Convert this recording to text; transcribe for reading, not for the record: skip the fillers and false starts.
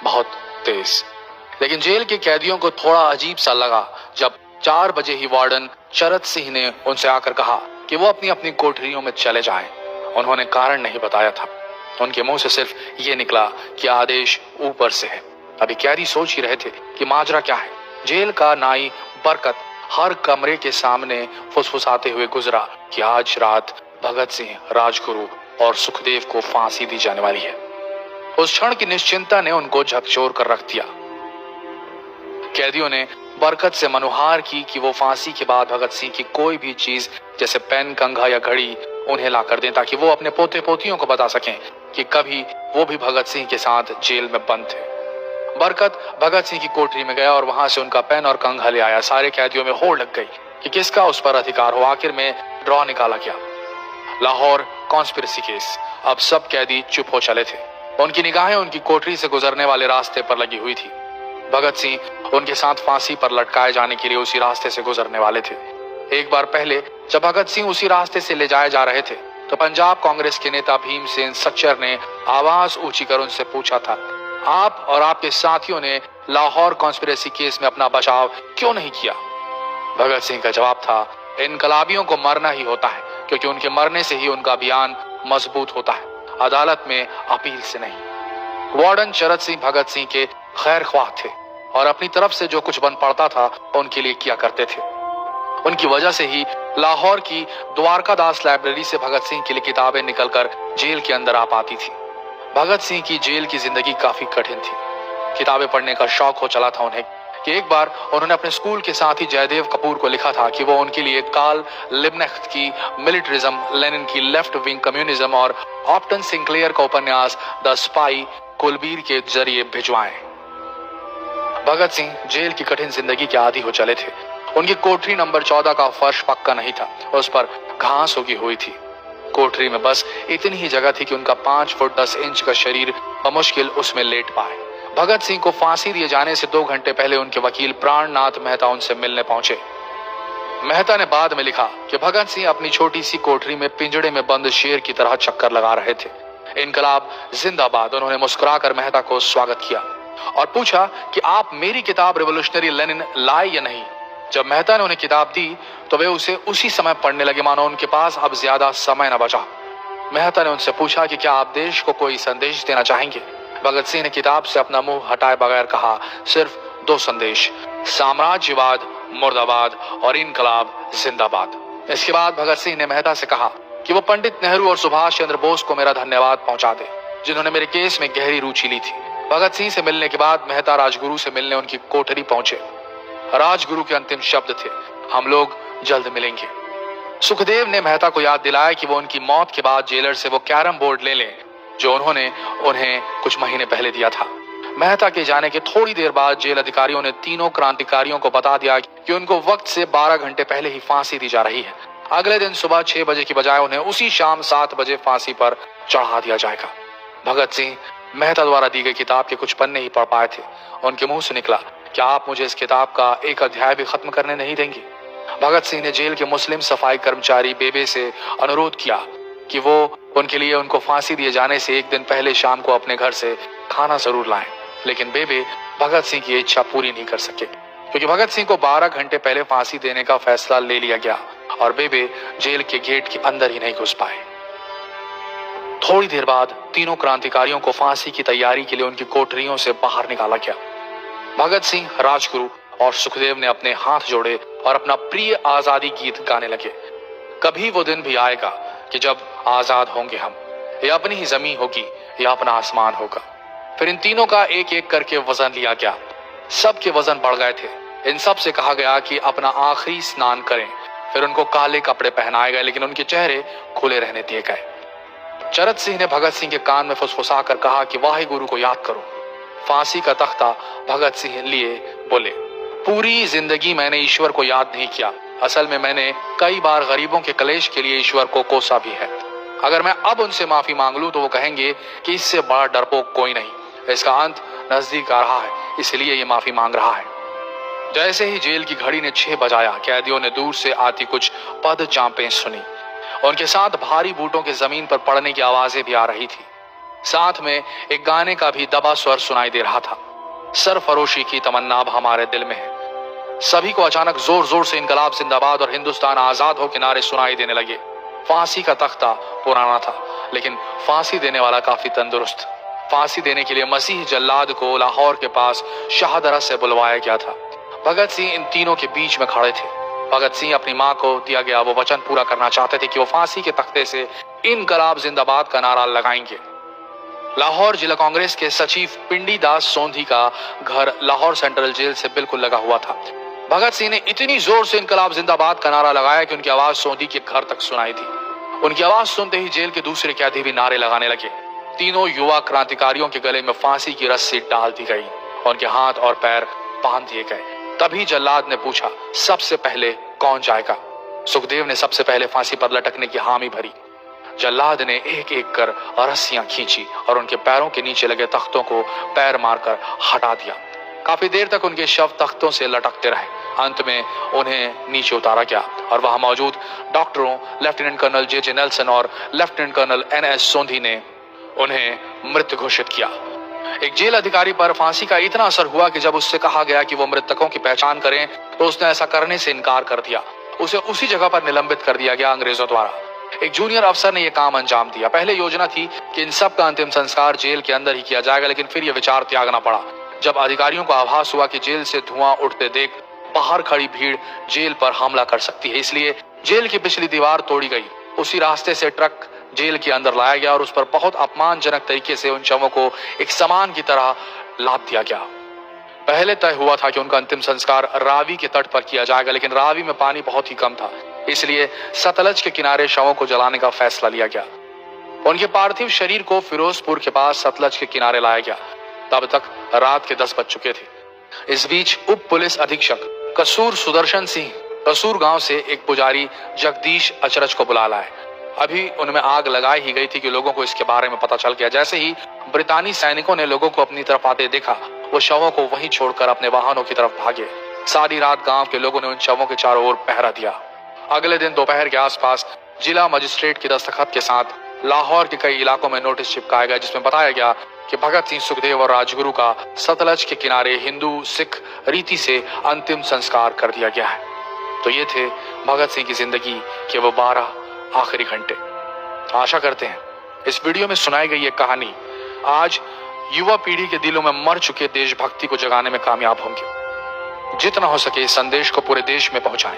बहुत तेज। लेकिन जेल के कैदियों को थोड़ा अजीब सा लगा जब 4 बजे ही वार्डन चरत सिंह ने उनसे आकर कहा कि वो अपनी अपनी कोठरियों में चले जाएं। उन्होंने कारण नहीं बताया था। उनके मुंह से सिर्फ ये निकला कि आदेश ऊपर से है। अभी कैदी सोच ही रहे थे कि माजरा क्या है। जेल का नाई बरकत हर कमरे के सामने फुसफुसाते हुए गुजरा कि आज रात भगत सिंह, राजगुरु और सुखदेव को फांसी दी जाने वाली है। उस क्षण की निश्चिंता ने उनको झकझोर कर रख दिया। कैदियों ने बरकत से मनुहार की कि वो फांसी के बाद भगत सिंह की कोई भी चीज जैसे पेन, कंघा या घड़ी उन्हें ला कर दें ताकि वो अपने पोते पोतियों को बता सकें कि कभी वो भी भगत सिंह के साथ जेल में बंद थे। बरकत भगत सिंह की कोठरी में गया और वहां से उनका पेन और कंघा ले आया। सारे कैदियों में होड़ लग गई कि किसका उस पर अधिकार हो। आखिर में ड्रॉ निकाला गया, लाहौर कॉन्स्पिरेसी केस। अब सब कैदी चुप हो चले थे। उनकी निगाहें उनकी कोठरी से गुजरने वाले रास्ते पर लगी हुई थी। भगत सिंह उनके साथ फांसी पर लटकाए जाने के लिए उसी रास्ते से गुजरने वाले थे। एक बार पहले जब भगत सिंह उसी रास्ते से ले जाए जा रहे थे तो पंजाब कांग्रेस के नेता भीमसेन सच्चर ने आवाज ऊंची कर उनसे पूछा था, आप और आपके साथियों ने लाहौर कॉन्स्पिरेसी केस में अपना बचाव क्यों नहीं किया? भगत सिंह का जवाब था, इनकलाबियों को मरना ही होता है क्योंकि उनके मरने से ही उनका अभियान मजबूत होता है, अदालत में अपील से नहीं। वार्डन चरत सिंह भगत सिंह के खैर ख्वाह थे और अपनी तरफ से जो कुछ बन पड़ता था उनके लिए किया करते थे। उनकी वजह से ही लाहौर की द्वारकादास लाइब्रेरी से भगत सिंह के लिए किताबें निकलकर जेल के अंदर आ पाती थी। भगत सिंह की जेल की जिंदगी काफी कठिन थी। किताबें पढ़ने का शौक हो चला था उन्हें कि एक बार उन्होंने अपने स्कूल के साथी जयदेव कपूर को लिखा था कि वो उनके लिए कार्ल लिबनेख्त की मिलिटरिज्म, लेनिन की लेफ्ट विंग कम्युनिज्म और ऑप्टन सिंक्लेयर का उपन्यास द स्पाई कुलबीर के जरिए भिजवाएं। भगत सिंह जेल की कठिन जिंदगी के आदी हो चले थे। उनकी कोठरी नंबर 14 का फर्श पक्का नहीं था, उस पर घास उगी हुई थी। कोठरी में बस इतनी ही जगह थी कि उनका 5 फुट 10 इंच का शरीर बमुश्किल उसमें लेट पाए। भगत सिंह को फांसी दिए जाने से 2 घंटे पहले उनके वकील प्राणनाथ मेहता उनसे मिलने पहुंचे। मेहता ने बाद में लिखा कि भगत सिंह अपनी छोटी सी कोठरी में पिंजड़े में बंद शेर की तरह चक्कर लगा रहे थे। इनकलाब जिंदाबाद। उन्होंने मुस्कुराकर मेहता को स्वागत किया और पूछा कि आप मेरी किताब रिवोल्यूशनरी लेनिन लाए या नहीं। जब मेहता ने उन्हें किताब दी तो वे उसे उसी समय पढ़ने लगे मानो उनके पास अब ज्यादा समय न बचा। मेहता ने उनसे पूछा कि क्या आप देश को कोई संदेश देना चाहेंगे। भगत सिंह ने किताब से अपना मुंह हटाए बगैर कहा, सिर्फ 2 संदेश, साम्राज्यवाद मुर्दाबाद और इनकलाब जिंदाबाद। इसके बाद भगत सिंह ने मेहता से कहा कि वो पंडित नेहरू और सुभाष चंद्र बोस को मेरा धन्यवाद पहुंचा दे जिन्होंने मेरे केस में गहरी रुचि ली थी। भगत सिंह से मिलने के बाद मेहता राजगुरु से मिलने उनकी कोठरी पहुंचे। राजगुरु के अंतिम शब्द थे, हम लोग जल्द मिलेंगे। सुखदेव ने मेहता को याद दिलाया कि वो उनकी मौत के बाद जेलर से वो कैरम बोर्ड ले लें जो उन्होंने उन्हें कुछ महीने पहले दिया था। मेहता के जाने के थोड़ी देर बाद जेल अधिकारियों ने तीनों क्रांतिकारियों को बता दिया कि उनको वक्त से 12 घंटे पहले ही फांसी दी जा रही है। अगले दिन सुबह 6 बजे की बजाय उन्हें उसी शाम 7 बजे फांसी पर चढ़ा दिया जाएगा। भगत सिंह मेहता द्वारा दी गई किताब के कुछ पन्ने ही पढ़ पाए थे। उनके मुंह से निकला, क्या आप मुझे इस किताब का एक अध्याय भी खत्म करने नहीं देंगे? भगत सिंह ने जेल के मुस्लिम सफाई कर्मचारी बेबे से अनुरोध किया कि वो उनके लिए उनको फांसी दिए जाने से 1 दिन पहले शाम को अपने घर से खाना जरूर लाएं। लेकिन बेबे भगत सिंह की इच्छा पूरी नहीं कर सके क्योंकि भगत सिंह को 12 घंटे पहले फांसी देने का फैसला ले लिया गया और बेबे जेल के गेट के अंदर ही नहीं घुस पाए। थोड़ी देर बाद तीनों क्रांतिकारियों को फांसी की तैयारी के लिए उनकी कोठरियों से बाहर निकाला गया। भगत सिंह, राजगुरु और सुखदेव ने अपने हाथ जोड़े और अपना प्रिय आजादी गीत गाने लगे। कभी वो दिन भी आएगा कि जब आजाद होंगे हम, या अपनी ही जमीन होगी या अपना आसमान होगा। फिर इन तीनों का एक एक करके वजन लिया गया। सबके वजन बढ़ गए थे। इन सब से कहा गया कि अपना आखिरी स्नान करें। फिर उनको काले कपड़े पहनाए गए लेकिन उनके चेहरे खुले रहने दिए गए। चरत सिंह ने भगत सिंह के कान में फुसफुसा कर कहा कि वाहे गुरु को याद करो। फांसी का तख्ता भगत सिंह लिए बोले, पूरी जिंदगी मैंने ईश्वर को याद नहीं किया। असल में मैंने कई बार गरीबों के कलेश के लिए ईश्वर को कोसा भी है। अगर मैं अब उनसे माफी मांग लूं तो वो कहेंगे कि इससे बड़ा डरपोक कोई नहीं। इसका अंत नजदीक आ रहा है, इसलिए ये माफी मांग रहा है। जैसे ही जेल की घड़ी ने 6 बजाया, कैदियों ने दूर से आती कुछ पद चांपें सुनी। उनके साथ भारी बूटों के जमीन पर पड़ने की आवाजें भी आ रही थी। साथ में एक गाने का भी दबा स्वर सुनाई दे रहा था। सरफरोशी की तमन्ना अब हमारे दिल में है। सभी को अचानक जोर जोर से इनकलाब जिंदाबाद और हिंदुस्तान आजाद हो के नारे सुनाई देने लगे। फांसी का तख्ता पुराना था, लेकिन फांसी देने वाला काफी तंदुरुस्त। फांसी देने के लिए मसीह जल्लाद को लाहौर के पास शाहदरा से बुलवाया गया था। भगत सिंह इन तीनों के बीच में खड़े थे। भगत सिंह अपनी मां को दिया गया वो वचन पूरा करना चाहते थे कि वो फांसी के तख्ते से इनकलाब जिंदाबाद का नारा लगाएंगे। लाहौर जिला कांग्रेस के सचिव पिंडी दास सोंधी का घर लाहौर सेंट्रल जेल से बिल्कुल लगा हुआ था। भगत सिंह ने इतनी जोर से इनकलाब जिंदाबाद का नारा लगाया कि उनकी आवाज सोंधी के घर तक सुनाई दी। उनकी आवाज सुनते ही जेल के दूसरे कैदी भी नारे लगाने लगे। तीनों युवा क्रांतिकारियों के गले में फांसी की रस्सी डाल दी गई, उनके हाथ और पैर बांध दिए गए। तभी जल्लाद ने पूछा, सबसे पहले कौन जाएगा? सुखदेव ने सबसे पहले फांसी पर लटकने की हामी भरी। जल्लाद ने एक एक कर रस्सियां खींची और उनके पैरों के नीचे लगे तख्तों को पैर मारकर हटा दिया। काफी देर तक उनके शव तख्तों से लटकते रहे। अंत में उन्हें नीचे उतारा गया और वहां मौजूद डॉक्टरों लेफ्टिनेंट कर्नल जे नेल्सन और लेफ्टिनेंट कर्नल NS सोंधी ने उन्हें मृत घोषित किया। एक जेल अधिकारी पर फांसी का इतना असर हुआ कि जब उससे कहा गया कि वो मृतकों की पहचान करें तो उसने ऐसा करने से इनकार कर दिया। उसे उसी जगह पर निलंबित कर दिया गया अंग्रेजों द्वारा। एक जूनियर अफसर ने यह काम अंजाम दिया। पहले योजना थी कि इन सब का अंतिम संस्कार जेल के अंदर ही किया जाएगा, लेकिन फिर यह विचार त्यागना पड़ा जब अधिकारियों को आभास हुआ कि जेल से धुआं उठते देख बाहर खड़ी भीड़ जेल पर हमला कर सकती है। इसलिए जेल की पिछली दीवार तोड़ी गई। उसी रास्ते से ट्रक जेल के अंदर लाया गया और उस पर बहुत अपमानजनक तरीके से उन शवों को एक सामान की तरह लाद दिया गया। पहले तय हुआ था कि उनका अंतिम संस्कार रावी के तट पर किया जाएगा, लेकिन रावी में पानी बहुत ही कम था, इसलिए सतलज के किनारे शवों को जलाने का फैसला लिया गया। उनके पार्थिव शरीर को फिरोजपुर के पास सतलज के किनारे लाया गया। तब तक रात के 10 बज चुके थे। इस बीच उप पुलिस अधीक्षक कसूर सुदर्शन सिंह कसूर गांव से एक पुजारी जगदीश अचरज को बुला लाए। अभी उनमें आग लगाई ही गई थी कि लोगों को इसके बारे में पता चल गया। जैसे ही ब्रितानी सैनिकों ने लोगों को अपनी तरफ आते देखा, वो शवों को वहीं छोड़कर अपने वाहनों की तरफ भागे। सारी रात गांव के लोगों ने उन शवों के चारों ओर पहरा दिया। अगले दिन दोपहर के आसपास जिला मजिस्ट्रेट के दस्तखत के साथ लाहौर के कई इलाकों में नोटिस चिपकाया गया, जिसमें बताया गया कि भगत सिंह, सुखदेव और राजगुरु का सतलज के किनारे हिंदू सिख रीति से अंतिम संस्कार कर दिया गया है। तो ये थे भगत सिंह की जिंदगी के वो 12 आखिरी घंटे। आशा करते हैं इस वीडियो में सुनाई गई ये कहानी आज युवा पीढ़ी के दिलों में मर चुके देशभक्ति को जगाने में कामयाब होंगे। जितना हो सके इस संदेश को पूरे देश में पहुंचाएं।